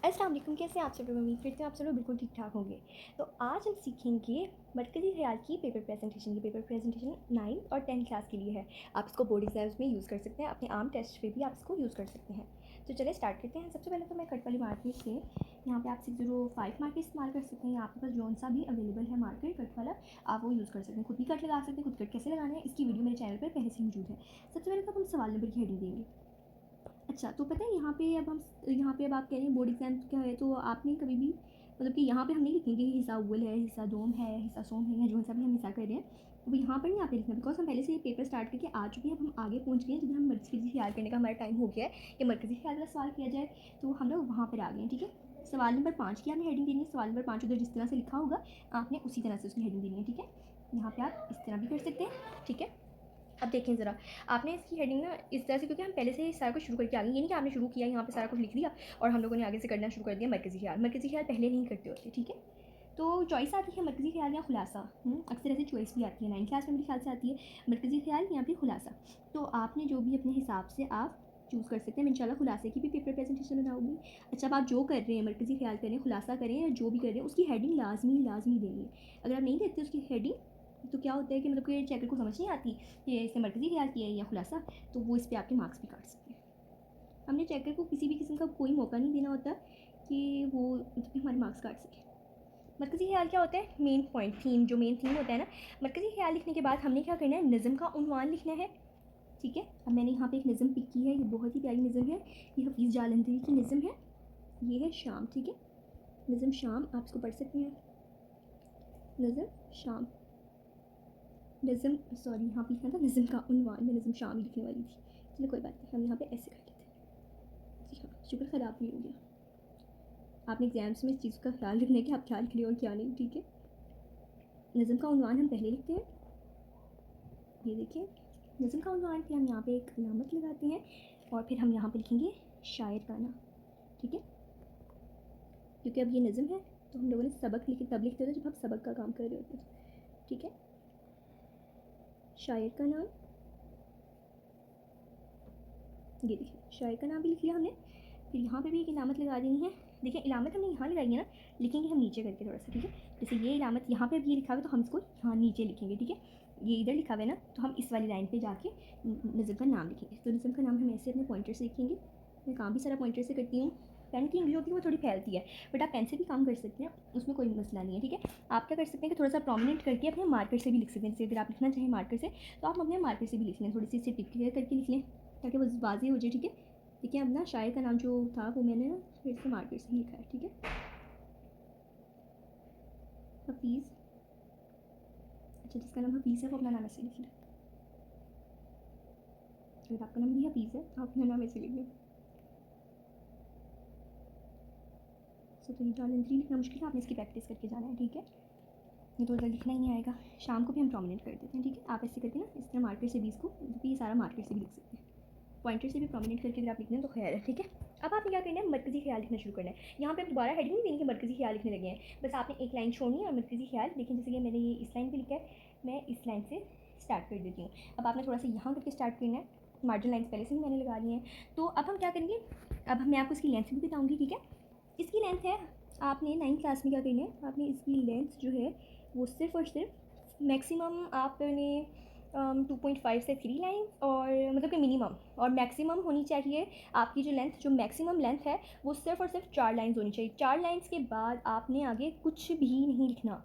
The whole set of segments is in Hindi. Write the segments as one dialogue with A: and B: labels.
A: अस्सलाम वालेकुम, कैसे हैं आप सब लोग। उम्मीद करते हैं आप सब लोग बिल्कुल ठीक ठाक होंगे। तो आज हम सीखेंगे मरकज़ी ख़याल की पेपर प्रेजेंटेशन। ये पेपर प्रेजेंटेशन 9th और 10th क्लास के लिए है। आप इसको बोर्ड एग्जाम्स में यूज़ कर सकते हैं, अपने आम टेस्ट पे भी आप इसको यूज़ कर सकते हैं। तो चलिए स्टार्ट करते हैं। सबसे पहले तो मैं कट वाली मार्कर से यहाँ पे आप 605 मार्कर इस्तेमाल कर सकते हैं। आपके पास जौन सा भी अवेलेबल है मार्कर कट वाला, आप वो यूज़ कर सकते हैं। खुद भी कट लगा सकते हैं। खुद कट कैसे लगाना है इसकी वीडियो मेरे चैनल पर पहले से मौजूद है। सबसे पहले तो हम सवाल नंबर की हेडिंग देंगे। अच्छा, तो पता है यहाँ पे अब आप कह रहे हैं बोर्ड एग्जाम क्या है, तो आपने कभी भी मतलब कि यहाँ पे हम नहीं लिखेंगे हिस्सा अव्वल है, हिस्सा दोम है, हिस्सा सोम है, या जो सा भी हम हिस्सा कर रहे हैं वो यहाँ पर नहीं आप लिखना, बिकॉज हम पहले से ये पेपर स्टार्ट करके आ चुके हैं। अब हम आगे पहुँच गए हैं जिधर हम मरकज़ी ख्याल करने का हमारा टाइम हो गया है कि मरकज़ी ख्याल का सवाल किया जाए, तो हम लोग वहाँ पर आ गए हैं। ठीक है, सवाल नंबर 5 की आपने हेडिंग देनी है। सवाल नंबर 5 उधर जिस तरह से लिखा होगा आपने उसी तरह से उसकी हेडिंग देनी है। ठीक है, यहाँ पर आप इस तरह भी कर सकते हैं। ठीक है, अब देखें ज़रा, आपने इसकी हेडिंग ना इस तरह से, क्योंकि हम पहले से ही सारा कुछ शुरू करके आ गए। ये नहीं कि आपने शुरू किया यहाँ पे सारा कुछ लिख दिया और हम लोगों ने आगे से करना शुरू कर दिया मरकज़ी ख्याल। मरकज़ी ख्याल पहले नहीं करते होते। ठीक है, तो चॉइस आती है मरकज़ी ख्याल या खुलासा। अक्सर ऐसे चॉइस भी आती है, 9th क्लास में मेरे ख्याल से आती है मरकज़ी ख्याल या फिर खुलासा। तो आपने जो भी अपने हिसाब से आप चूज़ कर सकते हैं। मैं इंशाल्लाह खुलासे की भी पेपर प्रेजेंटेशन बनाऊंगी। अच्छा, अब आप जो कर रहे हैं, मरकज़ी ख्याल करें, खुलासा करें, या जो भी कर रहे हैं, उसकी हेडिंग लाजमी देनी है। अगर आप नहीं देते उसकी हेडिंग, तो क्या होता है कि मतलब कि चेकर को समझ नहीं आती कि इसने मरकज़ी ख्याल किया है या खुलासा, तो वो इस पर आपके मार्क्स भी काट सकते हैं। हमने चेकर को किसी भी किस्म का कोई मौका नहीं देना होता कि वो मतलब कि हमारे मार्क्स काट सके। मरकज़ी ख्याल क्या होता है? मेन पॉइंट, थीम, जो मेन थीम होता है ना, मरकज़ी ख्याल लिखने के बाद हमने क्या करना है, नज़म का उन्वान लिखना है। ठीक है, अब मैंने यहाँ पे एक नज़म पिक की है, ये बहुत ही प्यारी नज़म है, ये हफीज़ जालंधरी की नज़म है। ये है शाम। ठीक है, नज़म शाम, आप इसको पढ़ सकते हैं। नज़म शाम, नज़म, सॉरी यहाँ पे लिखना था नज़म का उन्वान, मैं नज़म शाम ही लिखने वाली थी। चलो कोई बात नहीं, हम यहाँ पे ऐसे कर लेते हैं। जी हाँ, शुक्र ख़राब नहीं हो गया। आपने एग्ज़ाम्स में इस चीज़ का ख्याल रखना है कि आप क्या लिख रहे हो और क्या नहीं। ठीक है, नज़म का उन्वान हम पहले लिखते हैं। ये देखिए, नज़म का उन्वान पे हम यहाँ पे एक अलामत लगाते हैं और फिर हम यहाँ पे लिखेंगे शायर का नाम। ठीक है, क्योंकि अब ये नज़म है तो हम लोगों ने सबक लिखे तब लिखते थे जब हम सबक का काम कर रहे होते थे। ठीक है, शायर का नाम, ये देखिए शायर का नाम भी लिख लिया हमने। फिर यहाँ पे भी एक इलामत लगा देनी है। देखिए इलामत हमने यहाँ लगाई है ना, लिखेंगे हम नीचे करके थोड़ा सा। ठीक है, जैसे ये इलामत यहाँ पे अब ये लिखा हुआ है तो हम इसको यहाँ नीचे लिखेंगे। ठीक है, ये इधर लिखा हुआ है ना, तो हम इस वाली लाइन पे जाके नज़म का नाम लिखेंगे। तो नज़म का नाम हम ऐसे अपने पॉइंटर से लिखेंगे। मैं काम भी सारा पॉइंटर से करती हूँ। पेन की इंक जो होती है वो थोड़ी फैलती है, बट आप पेन से भी काम कर सकते हैं, उसमें कोई मसला नहीं है। ठीक है, आप क्या कर सकते हैं कि थोड़ा सा प्रोमिनेंट करके अपने मार्कर से भी लिख सकते हैं। जैसे अगर आप लिखना चाहें मार्कर से, तो आप अपने मार्कर से भी लिख लें, थोड़ी सी इसे टिप क्लियर करके लिख लें ताकि वो वाज़ी हो जाए। ठीक है, देखिए अब ना शायर का नाम जो था वो मैंने ना फिर से मार्कर से ही लिखा है। ठीक है, हफीज़, अच्छा जिसका नाम हफीज़ है वो अपना नाम ऐसे लिख लें। अगर आपका नाम भी हफीज़ है तो आप अपना नाम ऐसे लिख लें। जालंधरी लिखना मुश्किल है, आपने इसकी प्रैक्टिस करके जाना है। ठीक है, ये तो लिखना ही नहीं आएगा। शाम को भी हम प्रोमिनेंट कर देते हैं। ठीक है, आप ऐसे करके ना इस तरह मार्कर से भी इसको, ये सारा मार्कर से भी लिख सकते हैं, पॉइंटर से भी प्रोमिनेंट करके अगर आप लिखना है तो खैर है। ठीक है, अब आपने क्या करना है, मरकज़ी ख्याल लिखना शुरू करना है। यहाँ पे दोबारा हेडिंग नहीं देनी कि मरकज़ी ख्याल लिखने लगे हैं, बस आपने एक लाइन छोड़नी है और मरकज़ी ख्याल, लेकिन जैसे कि मैंने ये इस लाइन पे लिखा है, मैं इस लाइन से स्टार्ट कर देती हूँ। अब आपने थोड़ा सा यहाँ करके स्टार्ट करना है, मार्जिन लाइन्स पहले से ही मैंने लगा ली हैं। तो अब हम क्या करेंगे, अब मैं आपको इसकी लेंथ भी बताऊँगी। ठीक है, इसकी लेंथ है, आपने 9th क्लास में क्या करना है, आपने इसकी लेंथ जो है वो सिर्फ और सिर्फ मैक्सिमम आपने 2.5 से 3 लाइन, और मतलब कि मिनिमम और मैक्सिमम होनी चाहिए आपकी जो लेंथ, जो मैक्सिमम लेंथ है वो सिर्फ और सिर्फ 4 लाइन्स होनी चाहिए। 4 लाइन्स के बाद आपने आगे कुछ भी नहीं लिखना,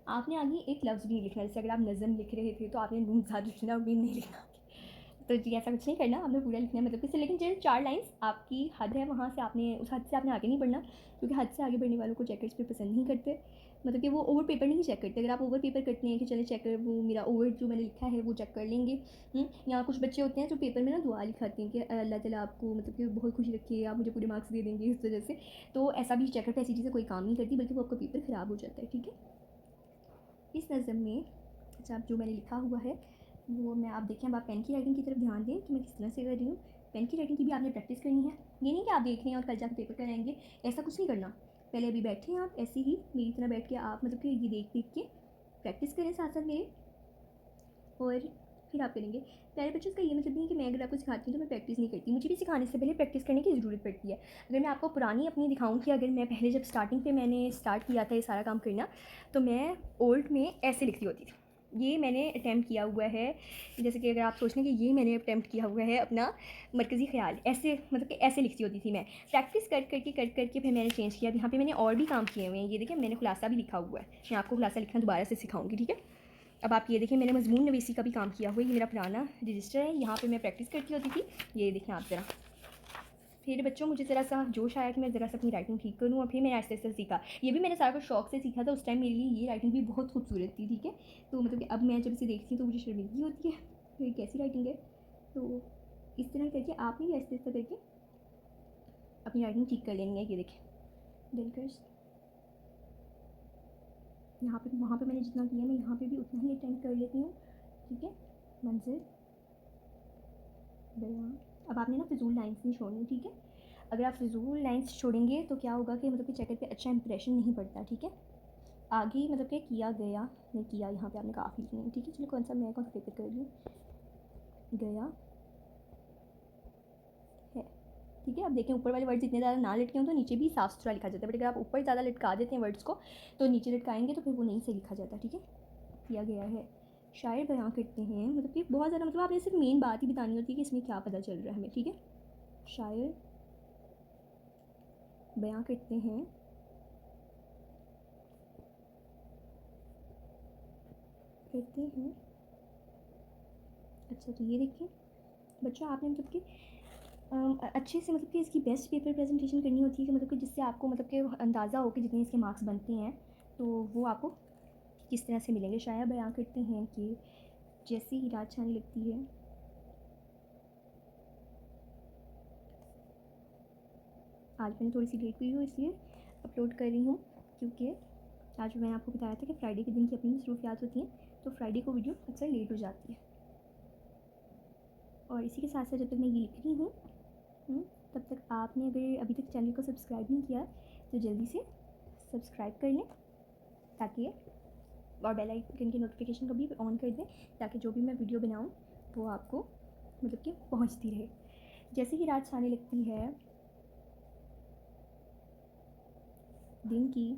A: आपने आगे एक लफ्ज़ भी नहीं लिखना। जैसे अगर आप नज़म लिख रहे थे तो आपने नून ज़ाद लिखना भी नहीं लिखना। तो जी ऐसा कुछ नहीं करना, आपने पूरा लिखना है मतलब किससे, लेकिन जो 4 लाइन्स आपकी हद है वहाँ से आपने, उस हद से आपने आगे नहीं बढ़ना, क्योंकि हद से आगे बढ़ने वालों को चेकर्स पे पसंद नहीं करते। मतलब कि वो ओवर पेपर नहीं चेक करते। अगर आप ओवर पेपर करते हैं कि चले चेकर वो मेरा ओवर जो मैंने लिखा है वो चेक कर लेंगे। यहाँ कुछ बच्चे होते हैं जो पेपर में ना दुआ लिखाते हैं कि अल्लाह ताला आपको मतलब कि बहुत खुशी रखे, आप मुझे पूरे मार्क्स दे देंगे इस वजह से। तो ऐसा भी चेकर पे ऐसी चीज़ें कोई काम नहीं करती, बल्कि वो आपका पेपर ख़राब हो जाता है। ठीक है, इस नज़म में अच्छा अब जो मैंने लिखा हुआ है वो मैं, आप देखें, अब आप पेन की राइटिंग की तरफ ध्यान दें कि मैं किस तरह से कर रही हूँ। पेन की राइटिंग की भी आपने प्रैक्टिस करनी है, ये नहीं कि आप देख रहे हैं और कल जाकर पेपर कराएंगे, ऐसा कुछ नहीं करना। पहले अभी बैठे हैं आप ऐसे ही मेरी तरह बैठ के, आप मतलब कि ये देख देख के प्रैक्टिस करें साथ साथ मेरे। और फिर आप करेंगे। प्यारे बच्चों, इसका ये मतलब नहीं है कि मैं अगर आपको सिखाती हूँ तो मैं प्रैक्टिस नहीं करती, मुझे भी सिखाने से पहले प्रैक्टिस करने की ज़रूरत पड़ती है। अगर मैं आपको पुरानी अपनी दिखाऊँ कि अगर मैं पहले जब स्टार्टिंग पे मैंने स्टार्ट किया था ये सारा काम करना, तो मैं ओल्ड में ऐसे लिखती होती थी। ये मैंने अटैम्प्ट किया हुआ है, जैसे कि अगर आप सोच लें कि ये मैंने अटैम्प्ट किया हुआ है अपना मरकज़ी ख़्याल, ऐसे मतलब कि ऐसे लिखती होती थी मैं। प्रैक्टिस कर करके फिर मैंने चेंज किया। यहाँ पे मैंने और भी काम किए हुए हैं, ये देखिए मैंने खुलासा भी लिखा हुआ है। मैं आपको खुलासा लिखना दोबारा से सिखाऊंगी, ठीक है। अब आप ये देखिए मैंने मजमून नवीसी का भी काम किया हुआ है, ये मेरा पुराना रजिस्टर है, यहाँ पे मैं प्रैक्टिस करती होती थी। ये देखें आप ज़रा। फिर बच्चों मुझे ज़रा सा जोश आया कि मैं ज़रा सा अपनी राइटिंग ठीक करूँ, और फिर मैंने आहिस्ता आहिस्ता सीखा। ये भी मैंने सारा कुछ शौक से सीखा था। उस टाइम मेरे लिए ये राइटिंग भी बहुत खूबसूरत थी, ठीक है। तो मतलब कि अब मैं जब इसे देखती हूँ तो मुझे शर्मिंदगी होती है, तो ये कैसी राइटिंग है। तो इस तरह करके आपने भी आहिस्ता आहिस्ता करके अपनी राइटिंग ठीक कर लेनी है। ये देखें दिलकश, यहाँ पे वहाँ पे मैंने जितना किया मैं यहाँ पे भी उतना ही अटेम्प्ट कर लेती हूँ, ठीक है। मंजिल बयान। अब आपने ना फिजूल लाइन्स नहीं छोड़नी, ठीक है। अगर आप फिजूल लाइन्स छोड़ेंगे तो क्या होगा कि मतलब कि चेकर पे अच्छा इंप्रेशन नहीं पड़ता, ठीक है। आगे मतलब कि किया गया नहीं किया, यहाँ पे आपने काफ़ी नहीं, ठीक है। चलिए कौन सा पेपर कर रही हूँ, गया है, ठीक है। अब देखें ऊपर वाले वर्ड्स इतने ज़्यादा ना लटके हों तो नीचे भी साफ़ सुथरा लिखा जाता है, बट अगर आप ऊपर ज़्यादा लटका देते हैं वर्ड्स को तो नीचे लटकाएंगे तो फिर वो नहीं से लिखा जाता, ठीक है। किया गया है। शायर बयां करते हैं, मतलब कि बहुत ज़्यादा मतलब आपने सिर्फ मेन बात ही बतानी होती है कि इसमें क्या पता चल रहा है हमें, ठीक है। शायर बयां करते हैं अच्छा। तो ये देखिए बच्चों, आपने मतलब कि अच्छे से मतलब कि इसकी बेस्ट पेपर प्रेजेंटेशन करनी होती है कि मतलब कि जिससे आपको मतलब कि अंदाज़ा हो कि जितने इसके मार्क्स बनते हैं तो वो आपको किस तरह से मिलेंगे। शायर बयां करते हैं कि जैसी ही रात छाने लगती है, आज मैंने थोड़ी सी लेट हुई हूँ इसलिए अपलोड कर रही हूँ, क्योंकि आज मैंने आपको बताया था कि फ्राइडे के दिन की अपनी मसरूफियात होती हैं, तो फ्राइडे को वीडियो अक्सर लेट हो जाती है। और इसी के साथ साथ जब तक मैं ये लिख रही हूँ तब तक आपने अगर अभी तक चैनल को सब्सक्राइब नहीं किया तो जल्दी से सब्सक्राइब कर लें, ताकि और बेल आइकन की नोटिफिकेशन को भी ऑन कर दें, ताकि जो भी मैं वीडियो बनाऊँ वो आपको मतलब कि पहुँचती रहे। जैसे ही रात छाने लगती है, दिन की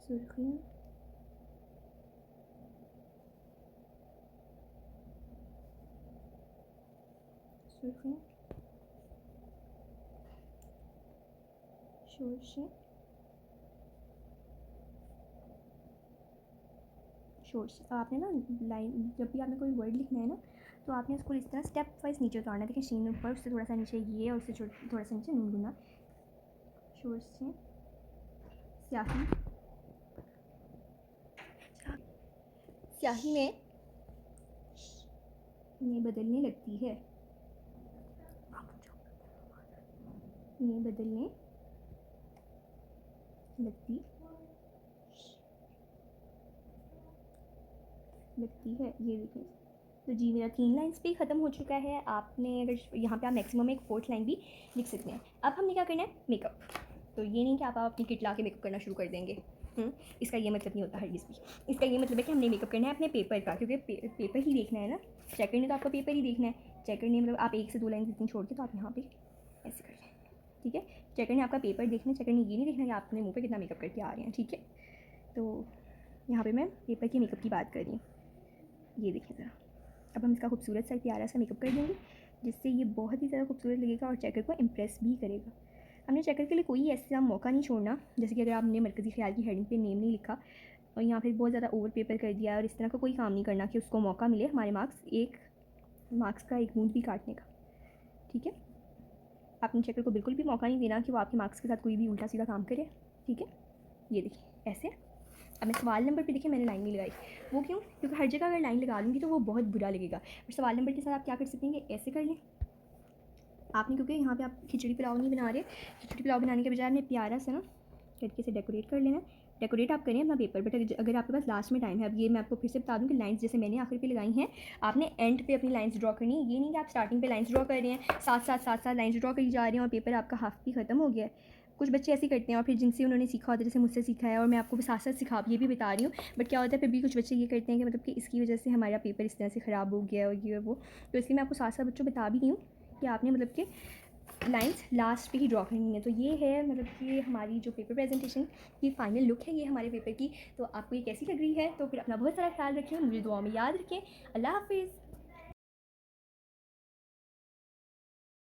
A: सुर्खियाँ सुर्खियाँ शोर से आपने ना लाइन, जब भी आपने कोई वर्ड लिखना है ना तो आपने उसको इस तरह स्टेप वाइज नीचे उतारना है। देखिए शीन ऊपर, उससे थोड़ा सा नीचे ये, और उससे थोड़ा सा नीचे नून गुना। शोर से स्याही, स्याही में बदलने लगती है, में बदलने लगती है। ये देखिए, तो जी मेरा 3 लाइन्स पे ख़त्म हो चुका है। आपने अगर यहाँ पे आप मैक्सिमम एक 4th लाइन भी लिख सकते हैं। अब हमने क्या करना है, मेकअप। तो ये नहीं कि आप अपनी किट ला के मेकअप करना शुरू कर देंगे। इसका ये मतलब नहीं होता हरगिज़ भी। इसका ये मतलब है कि हमने मेकअप करना है अपने पेपर का, क्योंकि पेपर ही देखना है ना। चेकर ने तो आपका पेपर ही देखना है। चेकर ने मतलब आप 1 से 2 लाइन जितनी छोड़ के तो आप यहाँ पे ऐसे कर लें, ठीक है। चेकर ने आपका पेपर देखना है, चेकर ने ये नहीं देखना कि आप अपने मुँह पे कितना मेकअप करके आ रहे हैं, ठीक है। तो यहाँ पे मैं पेपर के मेकअप की बात कर रही हूँ। ये देखिए ज़रा, अब हम इसका खूबसूरत सा प्यारा सा मेकअप कर देंगे, जिससे ये बहुत ही ज़्यादा खूबसूरत लगेगा और चेकर को इम्प्रेस भी करेगा। हमने चेकर के लिए कोई ऐसा मौका नहीं छोड़ना, जैसे कि अगर आपने मरकज़ी ख्याल की हेडिंग पे नेम नहीं लिखा और यहाँ पे बहुत ज़्यादा ओवर पेपर कर दिया, और इस तरह का कोई काम नहीं करना कि उसको मौका मिले हमारे मार्क्स का एक बूंद भी काटने का, ठीक है। आपने चेकर को बिल्कुल भी मौका नहीं देना कि वो आपके मार्क्स के साथ कोई भी उल्टा सीधा काम करे, ठीक है। ये देखिए ऐसे। अब मैं सवाल नंबर पे देखिए मैंने लाइन नहीं लगाई, वो क्यों, क्योंकि हर जगह अगर लाइन लगा लूँगी तो वो बहुत बुरा लगेगा। और सवाल नंबर के साथ आप क्या कर सकते हैं, ऐसे कर लें आपने, क्योंकि यहाँ पे आप खिचड़ी पुलाव नहीं बना रहे। खिचड़ी पुलाव बनाने के बजाय आपने प्यारा सा ना करके से डेकोरेट कर लेना। डेकोरेट आप करें अपना पेपर, बट अगर आपके पास लास्ट में टाइम है, अब ये मैं आपको फिर से बता दूँ कि लाइंस जैसे मैंने आखिर पे लगाई हैं, आपने एंड पे अपनी लाइंस ड्रॉ करनी है। ये नहीं कि आप स्टार्टिंग पे लाइंस ड्रॉ कर रहे हैं, साथ साथ लाइंस ड्रॉ करी जा रहे हैं और पेपर आपका हाफ भी ख़त्म हो गया है। कुछ बच्चे ऐसे करते हैं और फिर जिनसे उन्होंने सीखा होता है, जैसे मुझसे सीखा है और मैं आपको साथ साथ ये भी बता रही हूँ, बट क्या होता है फिर भी कुछ बच्चे ये करते हैं कि मतलब कि इसकी वजह से हमारा पेपर इस तरह से ख़राब हो गया और ये और वो, तो इसलिए मैं आपको साथ साथ बच्चों बता भी रही हूँ कि आपने मतलब कि लाइंस लास्ट पे ही ड्रॉ करनी है। तो ये है मतलब कि हमारी जो पेपर प्रेजेंटेशन की फ़ाइनल लुक है ये हमारे पेपर की। तो आपको ये कैसी लग रही है? तो फिर अपना बहुत सारा ख्याल रखें, मुझे दुआ में याद रखें। अल्लाह हाफ़िज़।